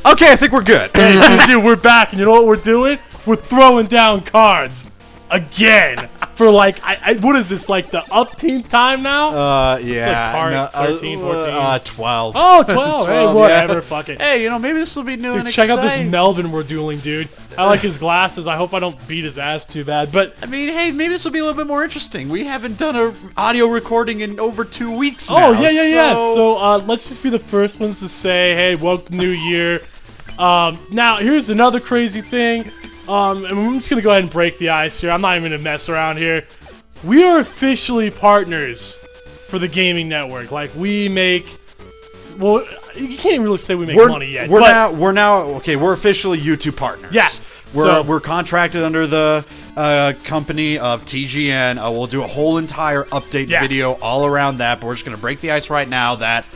Okay, I think we're good. Hey, dude, we're back, and you know what we're doing? We're throwing down cards again for like, what is this, like the upteenth time now? Yeah. Like 13, 14. 12. Oh, 12. Hey, whatever. Fuck it. Hey, maybe this will be new and check exciting. out this Melvin we're dueling, dude. I like his glasses. I hope I don't beat his ass too bad. But I mean, hey, maybe this will be a little bit more interesting. We haven't done a audio recording in over 2 weeks now. Oh, yeah. So let's just be the first ones to say, hey, welcome New Year. Now, here's another crazy thing. And I'm just going to go ahead and break the ice here. I'm not even going to mess around here. We are officially partners for the gaming network. Like, we make... Well, you can't really say we make money yet. We're officially YouTube partners. Yeah. We're contracted under the company of TGN. We'll do a whole entire update video all around that, but we're just going to break the ice right now that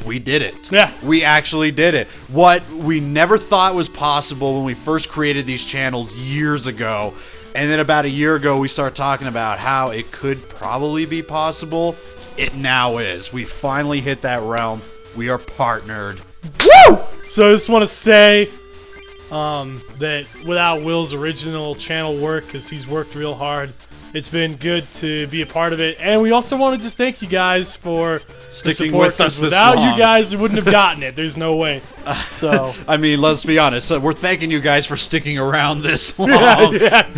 we did it. Yeah. We actually did it. What we never thought was possible when we first created these channels years ago, and then about a year ago we started talking about how it could probably be possible. It now is. We finally hit that realm. We are partnered. Woo! So I just want to say that without Will's original channel work, because he's worked real hard, it's been good to be a part of it. And we also want to just thank you guys for sticking with us this long. Without you guys, we wouldn't have gotten it. There's no way. So I mean, let's be honest. We're thanking you guys for sticking around this long. Yeah.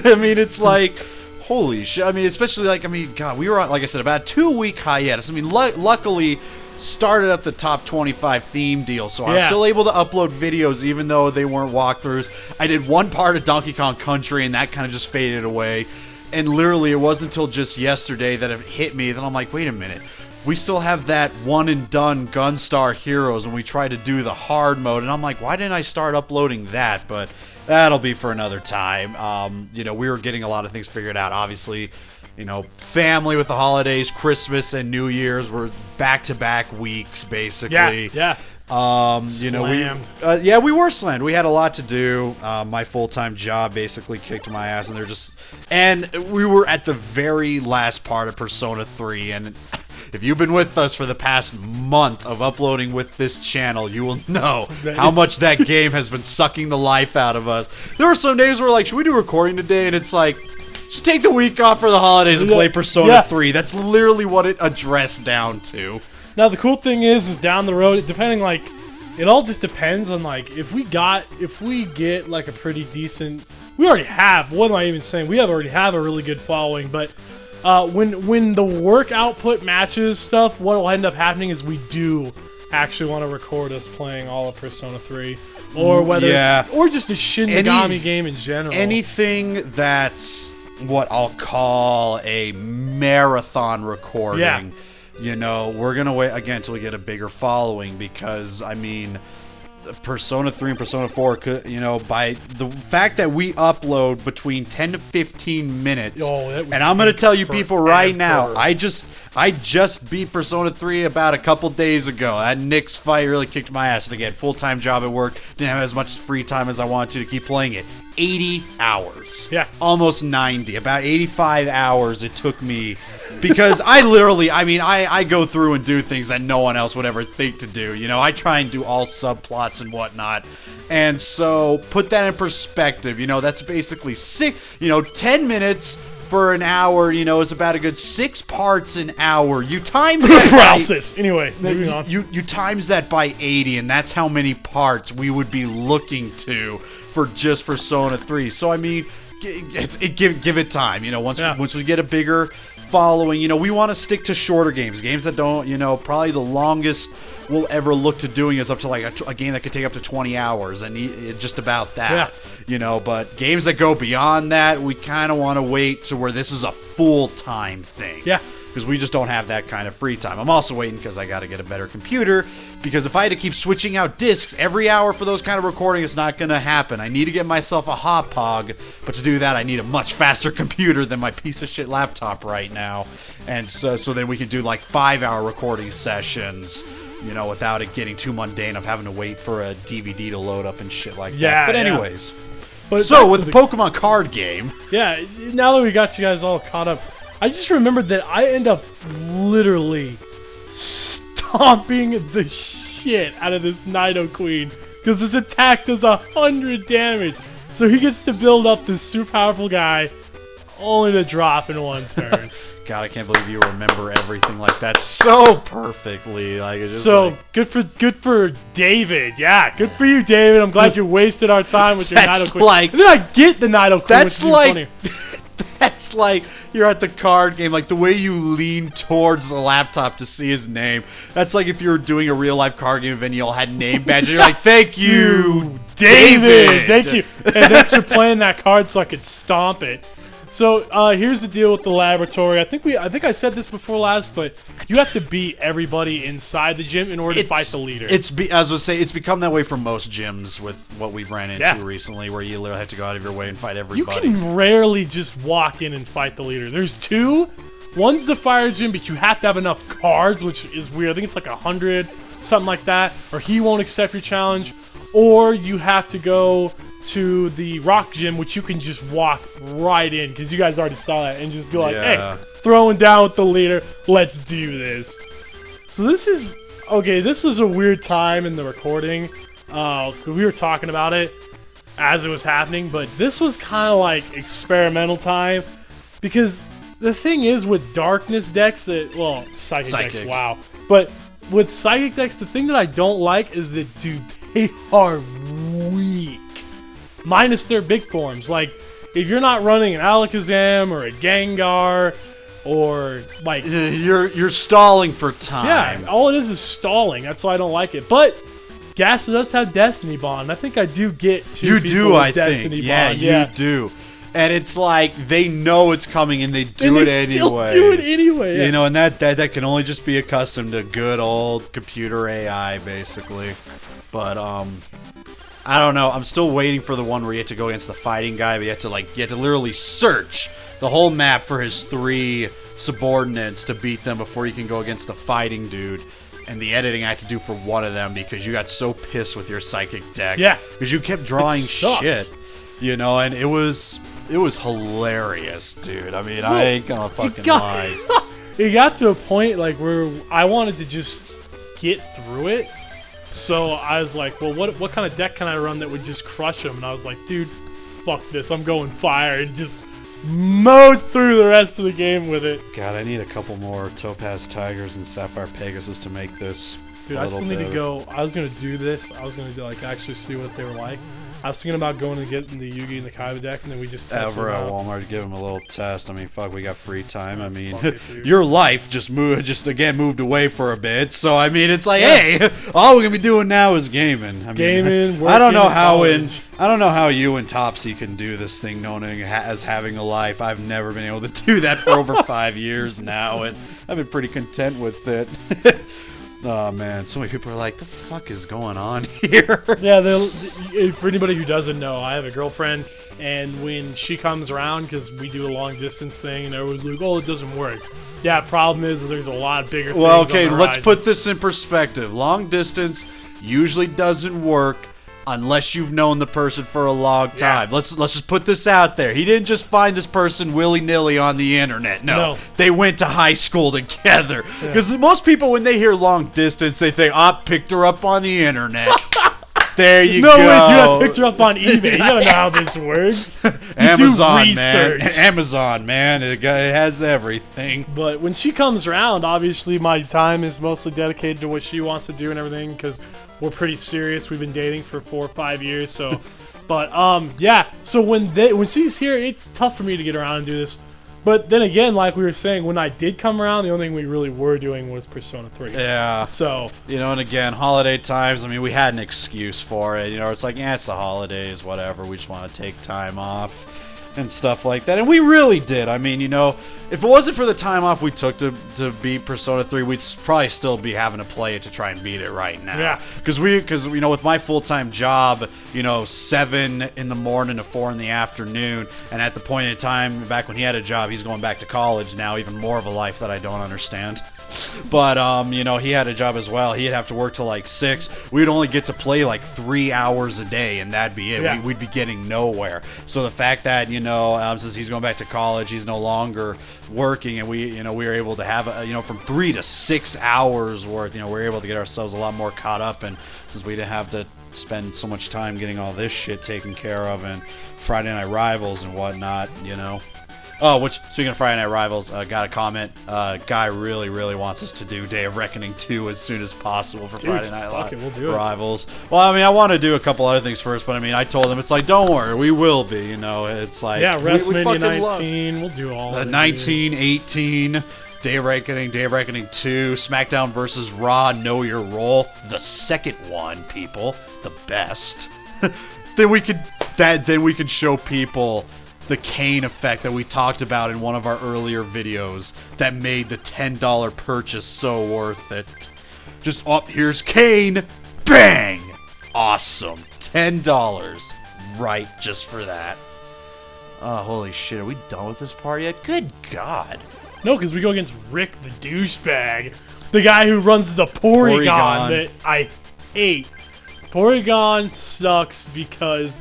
I mean, it's like... Holy shit. I mean, especially like, God, we were on, like I said, about a 2-week hiatus. I mean, luckily, started up the top 25 theme deal, so I'm still able to upload videos even though they weren't walkthroughs. I did one part of Donkey Kong Country, and that kind of just faded away. And literally, it wasn't until just yesterday that it hit me that I'm like, wait a minute. We still have that one-and-done Gunstar Heroes, and we tried to do the hard mode, and I'm like, why didn't I start uploading that? But... that'll be for another time. We were getting a lot of things figured out. Obviously, family with the holidays, Christmas and New Year's were back-to-back weeks, basically. Yeah. We were slammed. We had a lot to do. My full-time job basically kicked my ass, and we were at the very last part of Persona 3, and if you've been with us for the past month of uploading with this channel, you will know how much that game has been sucking the life out of us. There were some days where we're like, should we do recording today? And it's like, just take the week off for the holidays and play Persona 3. That's literally what it addressed down to. Now, the cool thing is down the road, depending, like, it all just depends on, like, if we get, like, a pretty decent... We already have, what am I even saying? We already have a really good following, but... when the work output matches stuff, what will end up happening is we do actually want to record us playing all of Persona 3, or whether it's, or just a Shin Megami game in general. Anything that's what I'll call a marathon recording. Yeah. We're gonna wait again until we get a bigger following, because I mean, Persona 3 and Persona 4 could, by the fact that we upload between 10 to 15 minutes, and I'm going to tell you people right now, I just beat Persona 3 about a couple days ago. That Nick's fight really kicked my ass. And again, full-time job at work, didn't have as much free time as I wanted to keep playing it. 80 hours. Yeah. Almost 90. About 85 hours it took me, because I go through and do things that no one else would ever think to do. I try and do all subplots and whatnot. And so, put that in perspective. That's basically 10 minutes for an hour, is about a good 6 parts an hour. You times that paralysis. Anyway, moving on. You times that by 80, and that's how many parts we would be looking to for just Persona 3. So I mean, give it time. Once we get a bigger following, we want to stick to shorter games that don't, probably the longest we'll ever look to doing is up to like a game that could take up to 20 hours, and just about that. But games that go beyond that, we kind of want to wait to where this is a full-time thing. Yeah. Because we just don't have that kind of free time. I'm also waiting because I got to get a better computer, because if I had to keep switching out discs every hour for those kind of recording, it's not going to happen. I need to get myself a hot pog, but to do that, I need a much faster computer than my piece of shit laptop right now. And so then we can do like 5-hour recording sessions, without it getting too mundane of having to wait for a DVD to load up and shit like that. But anyways, so with the Pokemon card game. Yeah, now that we got you guys all caught up, I just remembered that I end up literally stomping the shit out of this Nido Queen because this attack does 100 damage. So he gets to build up this super powerful guy only to drop in one turn. God, I can't believe you remember everything like that so perfectly. Like, it's just so like, good for David. Yeah, good for you, David. I'm glad you wasted our time with your Nido Queen. Like, and then I get the Nido Queen. That's like funny. that's like you're at the card game, like the way you lean towards the laptop to see his name. That's like if you were doing a real life card game event, you all had name badges. You're like, thank you, David. Thank you. And thanks for playing that card so I could stomp it. So here's the deal with the laboratory. I think I said this before last, but you have to beat everybody inside the gym in order to fight the leader. As I was say, it's become that way for most gyms with what we've ran into recently, where you literally have to go out of your way and fight everybody. You can rarely just walk in and fight the leader. There's two. One's the fire gym, but you have to have enough cards, which is weird. I think it's like 100, something like that, or he won't accept your challenge. Or you have to go to the rock gym, which you can just walk right in because you guys already saw that and just be like, hey, throwing down with the leader, let's do this. So this was a weird time in the recording. We were talking about it as it was happening, but this was kind of like experimental time because the thing is with darkness decks psychic decks, wow, but with psychic decks, the thing that I don't like is that, dude, they are weak. Minus their big forms. Like, if you're not running an Alakazam or a Gengar, or like you're stalling for time. Yeah, all it is stalling. That's why I don't like it. But Gas does have Destiny Bond. I think I do get two. You people do, with I Destiny think. Bond. Yeah, you do. And it's like they know it's coming and they do it anyway. Do it anyway. Yeah. You know, and that can only just be accustomed to good old computer AI, basically. But I don't know. I'm still waiting for the one where you have to go against the fighting guy, but you have to literally search the whole map for his 3 subordinates to beat them before you can go against the fighting dude. And the editing I had to do for one of them because you got so pissed with your psychic deck. Yeah. Because you kept drawing shit. You know, and it was hilarious, dude. I mean, I ain't gonna fucking lie. It got to a point like where I wanted to just get through it. So I was like, well, what kind of deck can I run that would just crush him? And I was like, dude, fuck this. I'm going fire and just mowed through the rest of the game with it. God, I need a couple more Topaz Tigers and Sapphire Pegasus to make this. Dude, I still need to go. I was going to do this. I was going to actually see what they were like. I was thinking about going to get the Yugi and the Kaiba deck, and then we just test over it at out. Walmart to give them a little test. I mean, fuck, we got free time. I mean, it, your life just moved away for a bit. So I mean, it's like, hey, all we're gonna be doing now is gaming. I mean, gaming. I don't know how you and Topsy can do this thing known as having a life. I've never been able to do that for over 5 years now, and I've been pretty content with it. Oh man, so many people are like, the fuck is going on here? Yeah, for anybody who doesn't know, I have a girlfriend, and when she comes around, because we do a long distance thing, and everyone's like, oh, it doesn't work. Yeah, problem is there's a lot of bigger things. Well, okay, on the let's horizon. put this in perspective. Long distance usually doesn't work unless you've known the person for a long time. Let's just put this out there. He didn't just find this person willy-nilly on the internet. No. They went to high school together. Because most people, when they hear long distance, they think, picked her up on the internet. There you go. No way, dude, I picked her up on eBay. You don't know how this works. Amazon, man. Amazon, man. It has everything. But when she comes around, obviously my time is mostly dedicated to what she wants to do and everything, because we're pretty serious. We've been dating for 4 or 5 years, so. But yeah. So when she's here, it's tough for me to get around and do this. But then again, like we were saying, when I did come around, the only thing we really were doing was Persona 3. Yeah. So. You know, and again, holiday times, I mean, we had an excuse for it. You know, it's like, it's the holidays, whatever. We just want to take time off and stuff like that. And we really did. I mean, you know, if it wasn't for the time off we took to beat Persona 3, we'd probably still be having to play it to try and beat it right now. Yeah. Because you know, with my full-time job, you know, 7 in the morning to 4 in the afternoon, and at the point in time back when he had a job, he's going back to college now, even more of a life that I don't understand. But you know, he had a job as well. He'd have to work till like 6. We'd only get to play like 3 hours a day, and that'd be it. Yeah. We'd be getting nowhere. So the fact that, you know, since he's going back to college, he's no longer working, and we were able to have you know, from 3 to 6 hours worth. You know, we were able to get ourselves a lot more caught up, and since we didn't have to spend so much time getting all this shit taken care of and Friday Night Rivals and whatnot, you know. Oh, which, speaking of Friday Night Rivals, got a comment. Guy really wants us to do Day of Reckoning 2 as soon as possible for Friday Night Rivals. Well, I mean, I want to do a couple other things first, but I mean, I told him, it's like, don't worry, we will be, you know. It's like, yeah, WrestleMania 19, we'll do all the of it. 19, 18, Day of Reckoning 2, SmackDown versus Raw, Know Your Role, the second one, people, the best. then we could show people the Kane effect that we talked about in one of our earlier videos that made the $10 purchase so worth it. Just, oh, here's Kane. Bang! Awesome. $10. Right, just for that. Oh, holy shit. Are we done with this part yet? Good God. No, because we go against Rick the douchebag. The guy who runs the Porygon that I hate. Porygon sucks because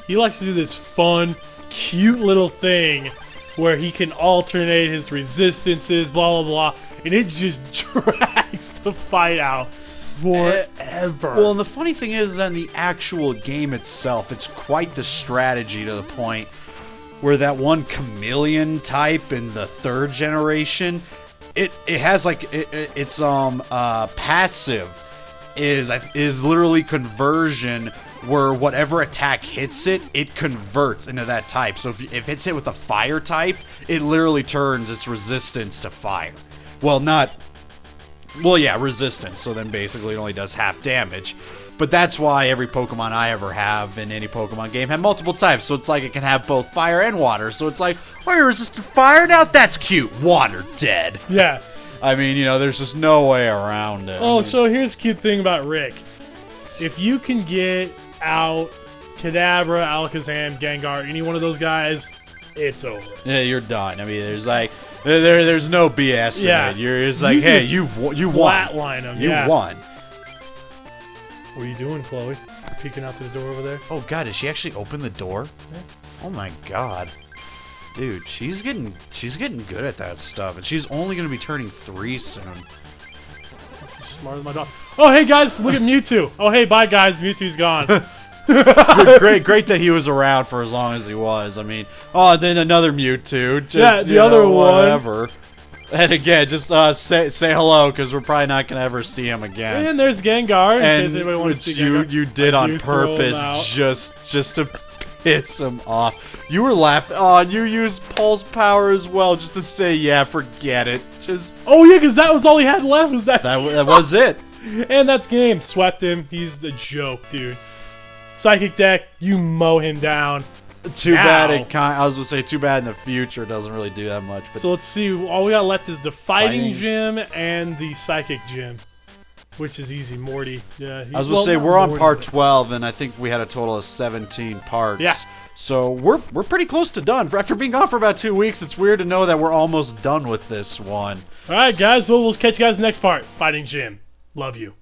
he likes to do this fun, cute little thing where he can alternate his resistances, blah, blah, blah, and it just drags the fight out forever. Well, and the funny thing is that in the actual game itself, it's quite the strategy to the point where that one chameleon type in the 3rd generation, it has like its passive is literally conversion, where whatever attack hits it, it converts into that type. So if it's hit with a fire type, it literally turns its resistance to fire. Well, resistance. So then basically it only does half damage. But that's why every Pokemon I ever have in any Pokemon game had multiple types. So it's like it can have both fire and water. So it's like, oh, you're resistant to fire? Now that's cute. Water, dead. Yeah. I mean, you know, there's just no way around it. Oh, so here's the cute thing about Rick. If you can get out Kadabra, Alakazam, Gengar, any one of those guys, it's over. Yeah, you're done. I mean, there's like, there's no BS in it. You're just like, hey, you won. Flatline them. You won. What are you doing, Chloe? Peeking out the door over there? Oh, God, did she actually open the door? Yeah. Oh, my God. Dude, she's getting good at that stuff, and she's only going to be turning 3 soon. She's smarter than my dog. Oh, hey, guys, look at Mewtwo. Oh, hey, bye, guys. Mewtwo's gone. great that he was around for as long as he was. I mean, oh, then another Mewtwo. Just, yeah, the other one. Whatever. And again, just say hello, because we're probably not going to ever see him again. And there's Gengar. And which you did on purpose just to piss him off. You were laughing. Oh, and you used Pulse Power as well, just to say, yeah, forget it. Oh yeah, because that was all he had left. Was that was it? And that's game. Swept him. He's a joke, dude. Psychic deck, you mow him down. Too bad I was gonna say too bad in the future. It doesn't really do that much. But so let's see. All we got left is the fighting gym and the psychic gym, which is easy. Morty. Yeah. I was gonna say we're on part 12, and I think we had a total of 17 parts. Yeah. So we're pretty close to done. After being gone for about 2 weeks, it's weird to know that we're almost done with this one. All right, guys. Well, we'll catch you guys next part. Fighting gym. Love you.